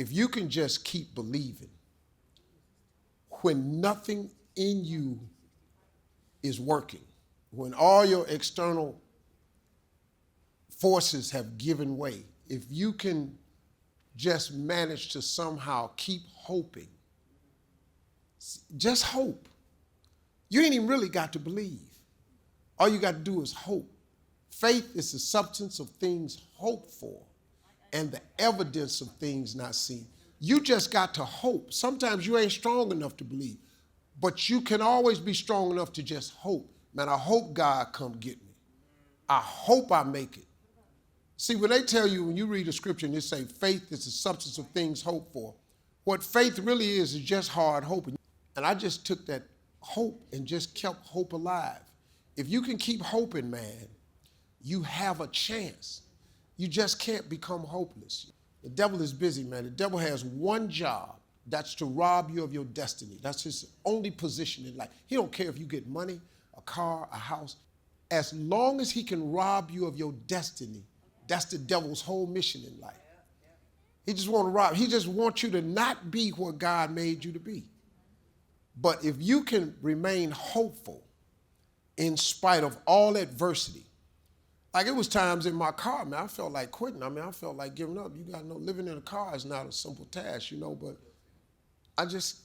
if you can just keep believing, when nothing in you is working, when all your external forces have given way, if you can just manage to somehow keep hoping, just hope. You ain't even really got to believe. All you got to do is hope. Faith is the substance of things hoped for and the evidence of things not seen. You just got to hope. Sometimes you ain't strong enough to believe, but you can always be strong enough to just hope. Man, I hope God come get me. I hope I make it. See, when they tell you, when you read the scripture and they say faith is the substance of things hoped for, what faith really is just hard hoping. And I just took that hope and just kept hope alive. If you can keep hoping, man, you have a chance. You just can't become hopeless. The devil is busy, man. The devil has one job. That's to rob you of your destiny. That's his only position in life. He don't care if you get money, a car, a house. As long as he can rob you of your destiny, that's the devil's whole mission in life. He just wants to rob. He just wants you to not be what God made you to be. But if you can remain hopeful in spite of all adversity, like it was times in my car, man, I felt like quitting. I felt like giving up. You got to know, living in a car is not a simple task, but I just,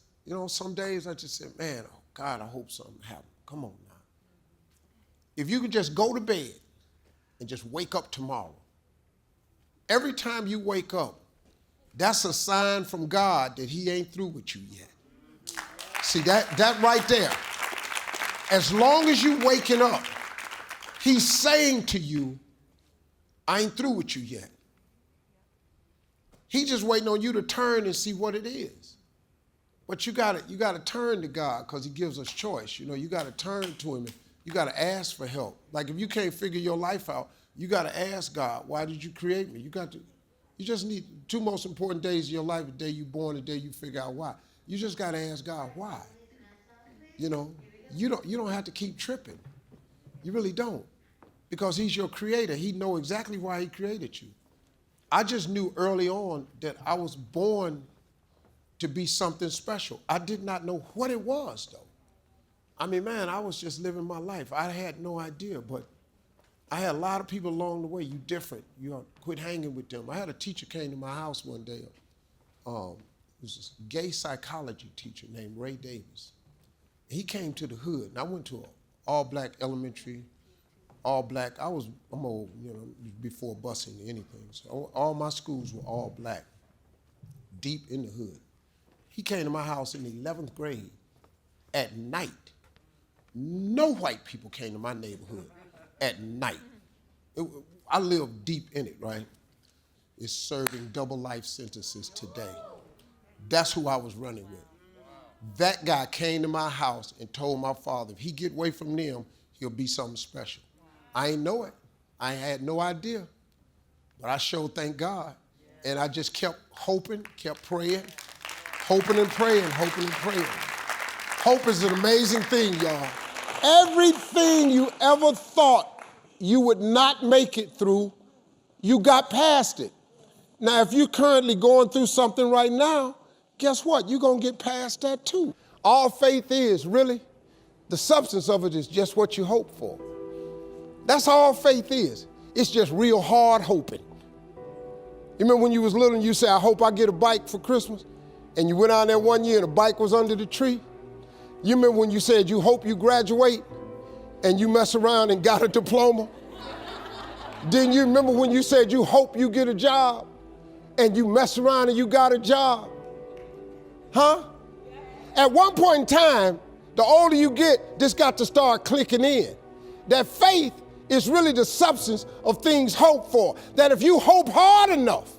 some days I just said, man, oh God, I hope something happens. Come on now. If you could just go to bed and just wake up tomorrow, every time you wake up, that's a sign from God that he ain't through with you yet. See, that right there, as long as you waking up, he's saying to you, I ain't through with you yet. He's just waiting on you to turn and see what it is. But you gotta turn to God because he gives us choice. You gotta turn to him. You gotta ask for help. Like if you can't figure your life out, you gotta ask God, why did you create me? You just need two most important days of your life, the day you born, the day you figure out why. You just gotta ask God why. You don't have to keep tripping. You really don't. Because he's your creator. He knows exactly why he created you. I just knew early on that I was born to be something special. I did not know what it was, though. I was just living my life. I had no idea, but I had a lot of people along the way. You different. You quit hanging with them. I had a teacher came to my house one day. It was a gay psychology teacher named Ray Davis. He came to the hood, and I went to an all-black elementary, all black. I'm old, before busing or anything. So all my schools were all black, deep in the hood. He came to my house in the 11th grade at night. No white people came to my neighborhood at night. I lived deep in it, right? It's serving double life sentences today. That's who I was running with. That guy came to my house and told my father, if he get away from them, he'll be something special. I ain't know it. I had no idea. But I sure thank God. And I just kept hoping, kept praying, hoping and praying, hoping and praying. Hope is an amazing thing, y'all. Everything you ever thought you would not make it through, you got past it. Now, if you're currently going through something right now, guess what? You're going to get past that too. All faith is, really, the substance of it is just what you hope for. That's all faith is. It's just real hard hoping. You remember when you was little and you said, I hope I get a bike for Christmas? And you went out there one year and the bike was under the tree? You remember when you said you hope you graduate and you mess around and got a diploma? Didn't you remember when you said you hope you get a job and you mess around and you got a job? Huh? At one point in time, the older you get, this got to start clicking in. That faith is really the substance of things hoped for. That if you hope hard enough,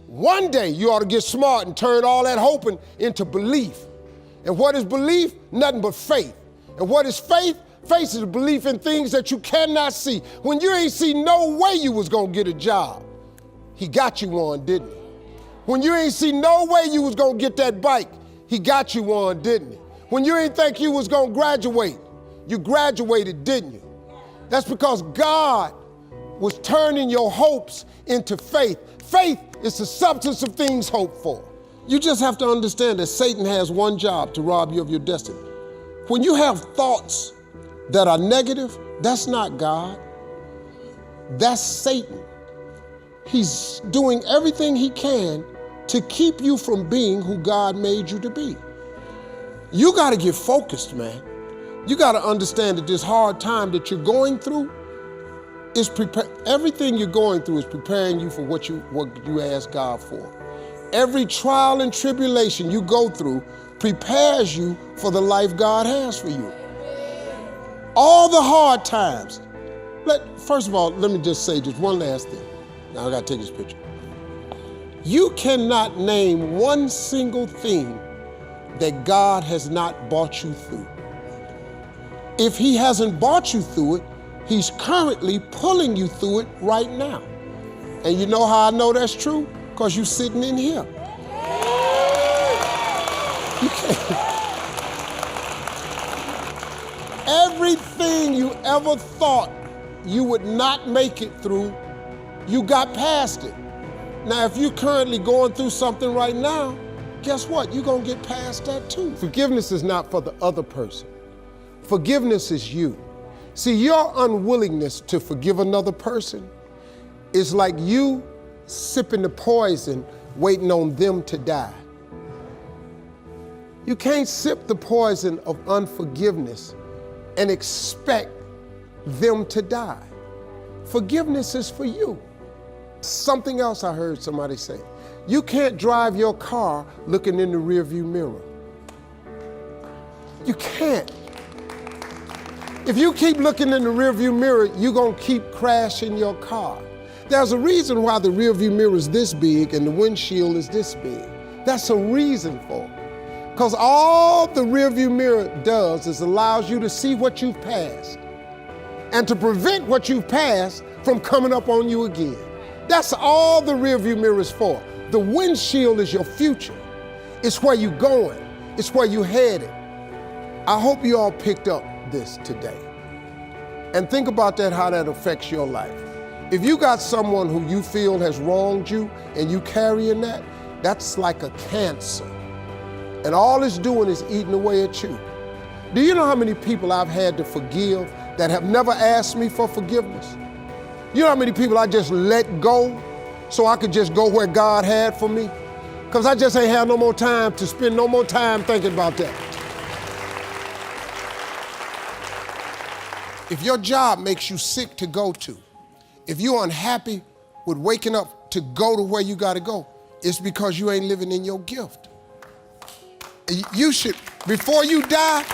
one day you ought to get smart and turn all that hoping into belief. And what is belief? Nothing but faith. And what is faith? Faith is a belief in things that you cannot see. When you ain't see no way you was gonna get a job, he got you one, didn't he? When you ain't see no way you was gonna get that bike, he got you one, didn't he? When you ain't think you was gonna graduate, you graduated, didn't you? That's because God was turning your hopes into faith. Faith is the substance of things hoped for. You just have to understand that Satan has one job: to rob you of your destiny. When you have thoughts that are negative, that's not God. That's Satan. He's doing everything he can to keep you from being who God made you to be. You got to get focused, man. You got to understand that this hard time that you're going through is everything you're going through is preparing you for what you ask God for. Every trial and tribulation you go through prepares you for the life God has for you. All the hard times. First of all, let me just say just one last thing. Now I got to take this picture. You cannot name one single thing that God has not brought you through. If he hasn't brought you through it, he's currently pulling you through it right now. And you know how I know that's true? Because you're sitting in here. You can't. Everything you ever thought you would not make it through, you got past it. Now, if you're currently going through something right now, guess what? You're going to get past that too. Forgiveness is not for the other person. Forgiveness is you. See, your unwillingness to forgive another person is like you sipping the poison, waiting on them to die. You can't sip the poison of unforgiveness and expect them to die. Forgiveness is for you. Something else I heard somebody say: you can't drive your car looking in the rearview mirror. You can't. If you keep looking in the rearview mirror, you're gonna keep crashing your car. There's a reason why the rearview mirror is this big and the windshield is this big. That's a reason for it. Because all the rearview mirror does is allows you to see what you've passed and to prevent what you've passed from coming up on you again. That's all the rearview mirror is for. The windshield is your future. It's where you're going. It's where you're headed. I hope you all picked up this today. And think about that, how that affects your life. If you got someone who you feel has wronged you and you carrying that, that's like a cancer. And all it's doing is eating away at you. Do you know how many people I've had to forgive that have never asked me for forgiveness? You know how many people I just let go so I could just go where God had for me? Because I just ain't had no more time to spend no more time thinking about that. If your job makes you sick to go to, if you're unhappy with waking up to go to where you gotta go, it's because you ain't living in your gift. You should, before you die,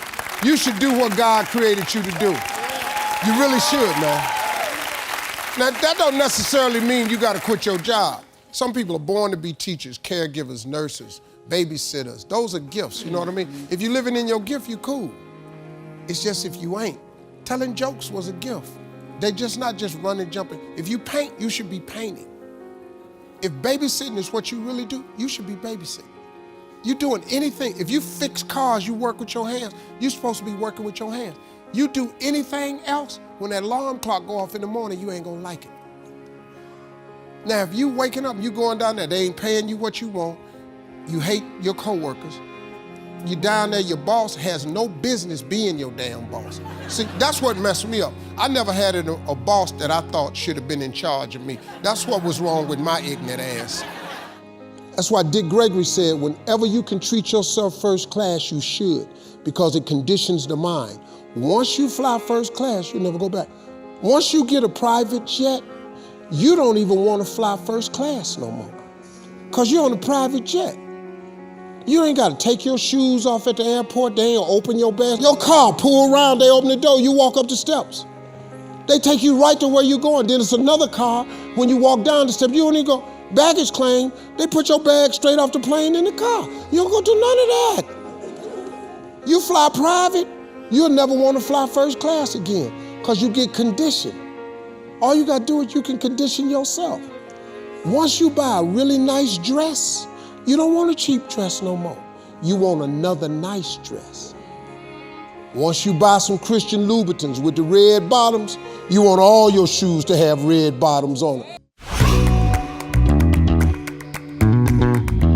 you should do what God created you to do. You really should, man. Now, that don't necessarily mean you gotta quit your job. Some people are born to be teachers, caregivers, nurses, babysitters. Those are gifts, you know what I mean? If you're living in your gift, you cool. It's just if you ain't. Telling jokes was a gift. They're just not just running, jumping. If you paint, you should be painting. If babysitting is what you really do, you should be babysitting. You doing anything. If you fix cars, you work with your hands. You're supposed to be working with your hands. You do anything else, when that alarm clock go off in the morning, you ain't gonna like it. Now, if you waking up, you going down there, they ain't paying you what you want, you hate your coworkers, you down there, your boss has no business being your damn boss. See, that's what messed me up. I never had a boss that I thought should have been in charge of me. That's what was wrong with my ignorant ass. That's why Dick Gregory said, whenever you can treat yourself first class, you should, because it conditions the mind. Once you fly first class, you never go back. Once you get a private jet, you don't even want to fly first class no more, because you're on a private jet. You ain't got to take your shoes off at the airport. They ain't open your bag. Your car, pull around, they open the door, you walk up the steps. They take you right to where you're going. Then it's another car, when you walk down the steps, you don't even go, baggage claim, they put your bag straight off the plane in the car. You don't go do none of that. You fly private, you'll never want to fly first class again, because you get conditioned. All you got to do is you can condition yourself. Once you buy a really nice dress, you don't want a cheap dress no more. You want another nice dress. Once you buy some Christian Louboutins with the red bottoms, you want all your shoes to have red bottoms on it. you.